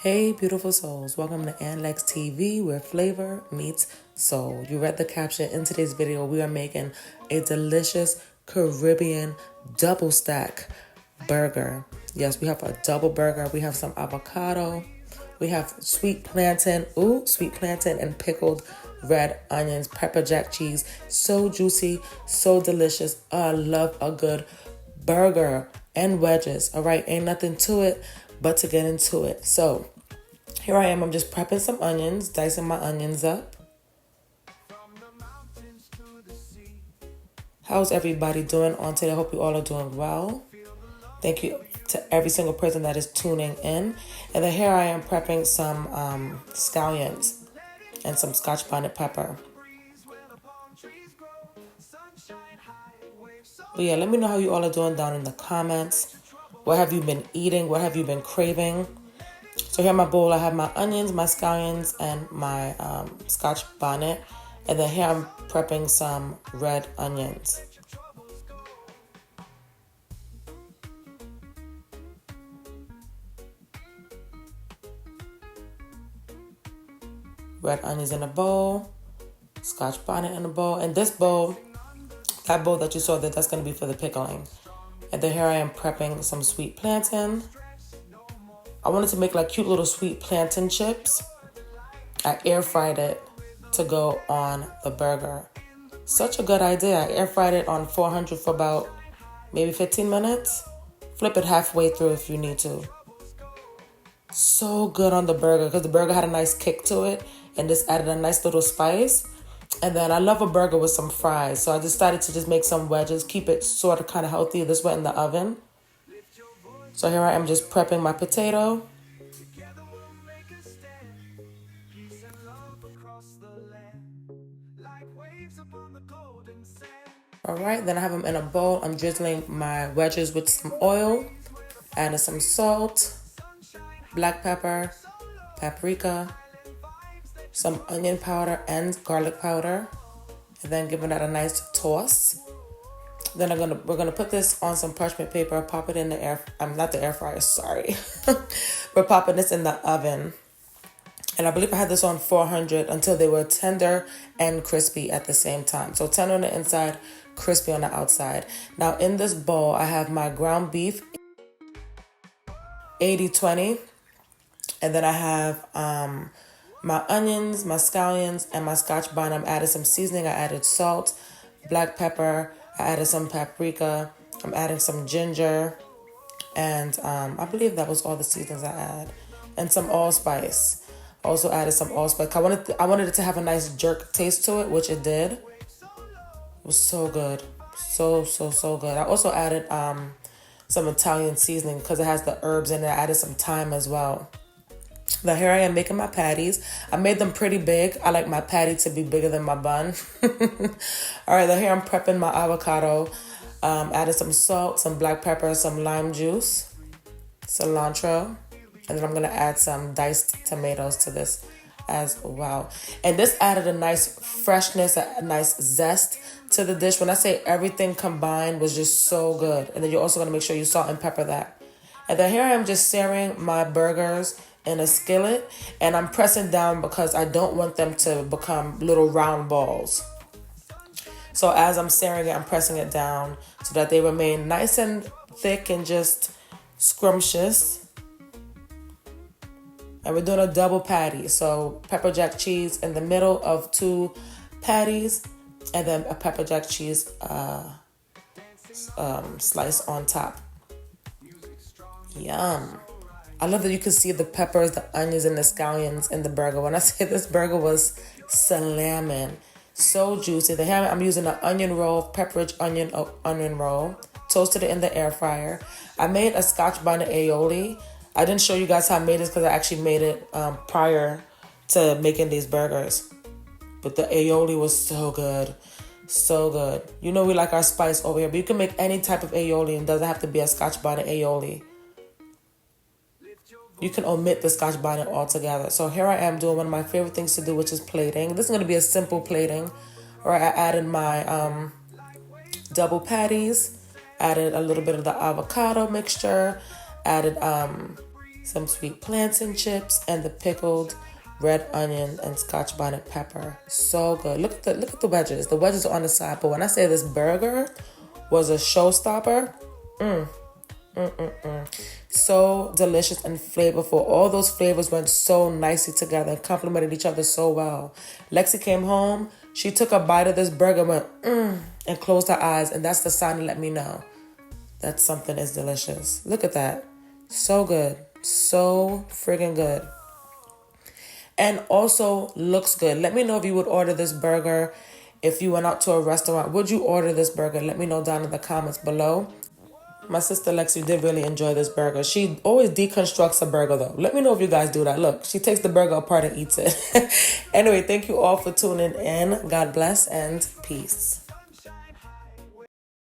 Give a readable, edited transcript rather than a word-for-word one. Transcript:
Hey, beautiful souls. Welcome to Anlex TV, where flavor meets soul. You read the caption. In today's video, we are making a delicious Caribbean double stack burger. Yes, we have a double burger. We have some avocado. We have sweet plantain. Ooh, sweet plantain and pickled red onions, pepper jack cheese. So juicy, so delicious. I love a good burger and wedges. All right, ain't nothing to it but to get into it. So here I am. I'm just prepping some onions, dicing my onions up. How's everybody doing on today? I hope you all are doing well. Thank you to every single person that is tuning in. And then here I am prepping some scallions and some Scotch bonnet pepper. But yeah, let me know how you all are doing down in the comments. What have you been eating? What have you been craving? So here in my bowl, I have my onions, my scallions, and my Scotch bonnet. And then here I'm prepping some red onions. Red onions in a bowl, Scotch bonnet in a bowl. And this bowl, that bowl that you saw, that's going to be for the pickling. And then here I am prepping some sweet plantain. I wanted to make like cute little sweet plantain chips. I air fried it to go on the burger. Such a good idea. I air fried it on 400 for about maybe 15 minutes. Flip it halfway through if you need to. So good on the burger because the burger had a nice kick to it and this added a nice little spice. And then I love a burger with some fries. So I decided to just make some wedges, keep it sort of kind of healthy. This went in the oven. So here I am just prepping my potato. All right, then I have them in a bowl. I'm drizzling my wedges with some oil, adding some salt, black pepper, paprika, some onion powder and garlic powder, and then giving that a nice toss. Then we're gonna put this on some parchment paper, pop it in the not the air fryer, sorry. We're popping this in the oven. And I believe I had this on 400 until they were tender and crispy at the same time. So tender on the inside, crispy on the outside. Now in this bowl, I have my ground beef, 80-20. And then I have my onions, my scallions, and my Scotch bonnet. I added some seasoning. I added salt, black pepper. I added some paprika. I'm adding some ginger. And I believe that was all the seasonings I add. And some allspice. Also added some allspice. I wanted it to have a nice jerk taste to it, which it did. It was so good. So good. I also added some Italian seasoning because it has the herbs in it. I added some thyme as well. Now here I am making my patties. I made them pretty big. I like my patty to be bigger than my bun. All right, now here I'm prepping my avocado. Added some salt, some black pepper, some lime juice, cilantro. And then I'm going to add some diced tomatoes to this as well. And this added a nice freshness, a nice zest to the dish. When I say everything combined was just so good. And then you're also going to make sure you salt and pepper that. And then here I am just searing my burgers in a skillet. And I'm pressing down because I don't want them to become little round balls. So as I'm searing it, I'm pressing it down so that they remain nice and thick and just scrumptious. And we're doing a double patty. So pepper jack cheese in the middle of two patties. And then a pepper jack cheese slice on top. Yum. I love that you can see the peppers, the onions, and the scallions in the burger. When I say this burger was slamming. So juicy. I'm using an onion roll, pepperidge onion roll. Toasted it in the air fryer. I made a Scotch bonnet aioli. I didn't show you guys how I made this because I actually made it prior to making these burgers. But the aioli was so good. So good. You know we like our spice over here. But you can make any type of aioli. And it doesn't have to be a Scotch bonnet aioli. You can omit the Scotch bonnet altogether. So here I am doing one of my favorite things to do, which is plating. This is going to be a simple plating. All right, I added my double patties. Added a little bit of the avocado mixture. Added some sweet plantain chips, and the pickled red onion and Scotch bonnet pepper. So good. Look at the wedges. The wedges are on the side, but when I say this burger was a showstopper, so delicious and flavorful. All those flavors went so nicely together and complemented each other so well. Lexi came home. She took a bite of this burger, went and closed her eyes, and that's the sign to let me know that something is delicious. Look at that. So good. So friggin' good. And also looks good. Let me know if you would order this burger. If you went out to a restaurant, would you order this burger? Let me know down in the comments below. My sister Lexi did really enjoy this burger. She always deconstructs a burger though. Let me know if you guys do that. Look, she takes the burger apart and eats it. Anyway, thank you all for tuning in. God bless and peace.